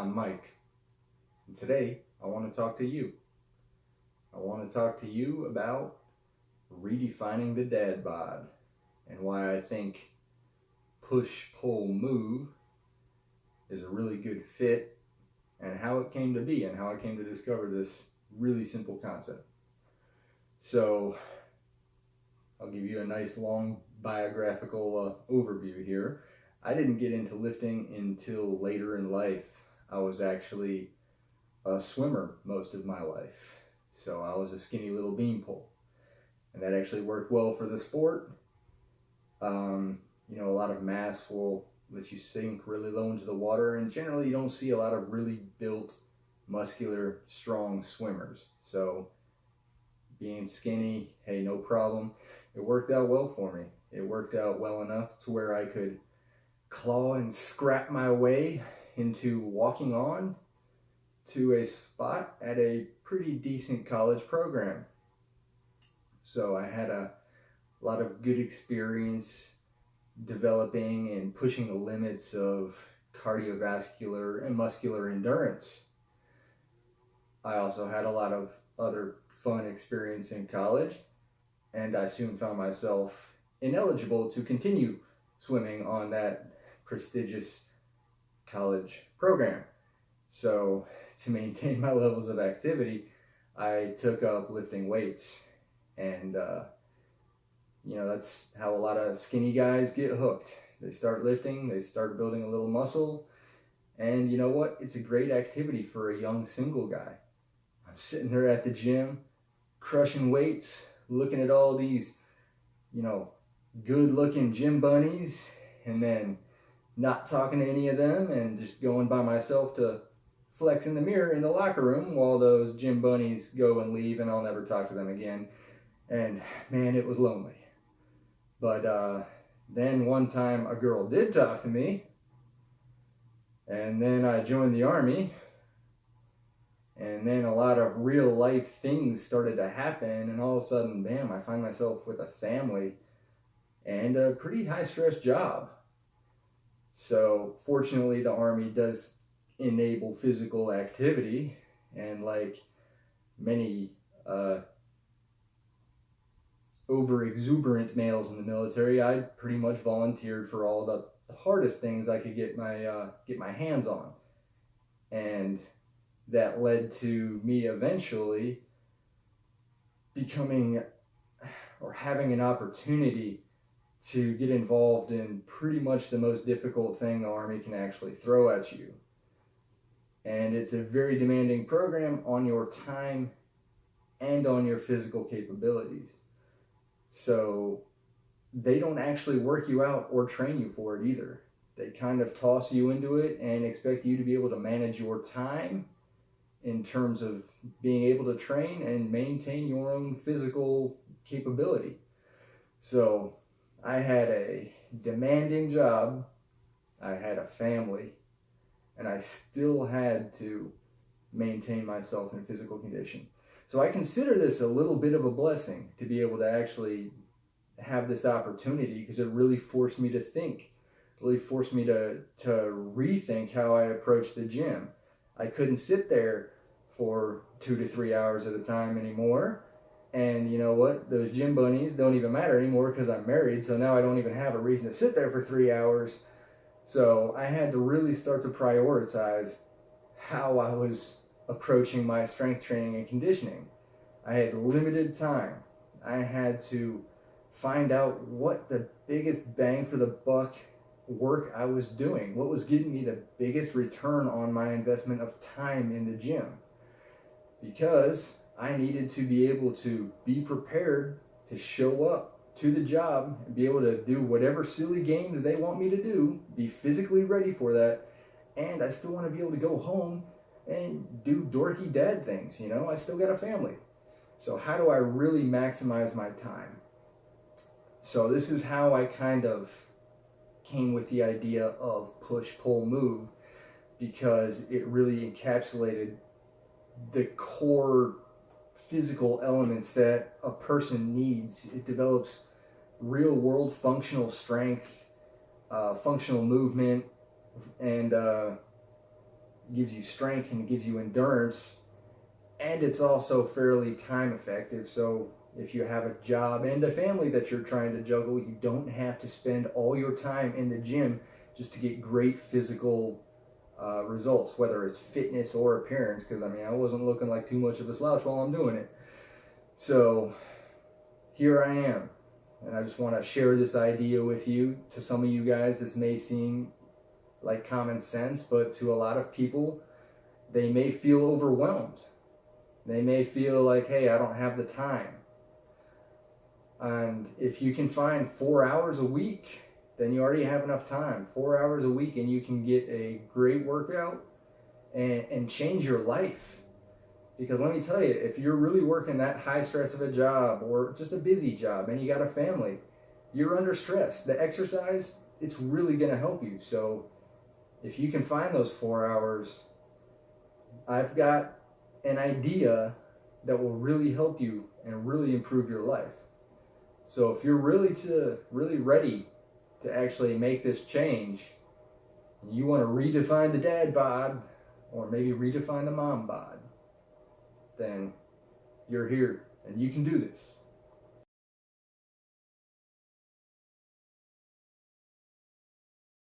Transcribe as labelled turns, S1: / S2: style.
S1: I'm Mike, and today I want to talk to you. I want to talk to you about redefining the dad bod and why I think push, pull, move is a really good fit, and how it came to be and how I came to discover this really simple concept. So I'll give you a nice long biographical overview here. I didn't get into lifting until later in life. I was actually a swimmer most of my life. So I was a skinny little beanpole, and that actually worked well for the sport. A lot of mass will let you sink really low into the water, and generally you don't see a lot of really built, muscular, strong swimmers. So being skinny, hey, no problem. It worked out well for me. It worked out well enough to where I could claw and scrap my way into walking on to a spot at a pretty decent college program. So I had a lot of good experience developing and pushing the limits of cardiovascular and muscular endurance. I also had a lot of other fun experience in college, and I soon found myself ineligible to continue swimming on that prestigious college program. So to maintain my levels of activity, I took up lifting weights, and that's how a lot of skinny guys get hooked. They start lifting, they start building a little muscle, and you know what? It's a great activity for a young single guy. I'm sitting there at the gym, crushing weights, looking at all these, good-looking gym bunnies, and then not talking to any of them and just going by myself to flex in the mirror in the locker room while those gym bunnies go and leave, and I'll never talk to them again. And man, it was lonely. But then one time a girl did talk to me, and then I joined the Army, and then a lot of real life things started to happen, and all of a sudden, bam, I find myself with a family and a pretty high stress job. So fortunately, the Army does enable physical activity, and like many over exuberant males in the military, I pretty much volunteered for all the hardest things I could get my hands on, and that led to me eventually becoming or having an opportunity to get involved in pretty much the most difficult thing the Army can actually throw at you. And it's a very demanding program on your time and on your physical capabilities. So they don't actually work you out or train you for it either. They kind of toss you into it and expect you to be able to manage your time in terms of being able to train and maintain your own physical capability. So I had a demanding job, I had a family, and I still had to maintain myself in physical condition. So I consider this a little bit of a blessing to be able to actually have this opportunity, because it really forced me to think, really forced me to rethink how I approach the gym. I couldn't sit there for 2 to 3 hours at a time anymore. And you know what? Those gym bunnies don't even matter anymore because I'm married, so now I don't even have a reason to sit there for 3 hours. So I had to really start to prioritize how I was approaching my strength training and conditioning. I had limited time. I had to find out what the biggest bang for the buck work I was doing, what was getting me the biggest return on my investment of time in the gym. Because I needed to be able to be prepared to show up to the job and be able to do whatever silly games they want me to do, be physically ready for that, and I still want to be able to go home and do dorky dad things, I still got a family. So how do I really maximize my time? So this is how I kind of came with the idea of push, pull, move, because it really encapsulated the core physical elements that a person needs. It develops real world functional strength, functional movement, and gives you strength and it gives you endurance, and it's also fairly time effective. So if you have a job and a family that you're trying to juggle, you don't have to spend all your time in the gym just to get great physical results, whether it's fitness or appearance, because I mean, I wasn't looking like too much of a slouch while I'm doing it. So here I am, and I just want to share this idea with you. To some of you guys, this may seem like common sense, but to a lot of people, they may feel overwhelmed. They may feel like, hey, I don't have the time. And if you can find 4 hours a week, then you already have enough time. 4 hours a week, and you can get a great workout and change your life. Because let me tell you, if you're really working that high stress of a job or just a busy job and you got a family, you're under stress. The exercise, it's really going to help you. So if you can find those 4 hours, I've got an idea that will really help you and really improve your life. So if you're really ready to actually make this change, you want to redefine the dad bod, or maybe redefine the mom bod, then you're here and you can do this.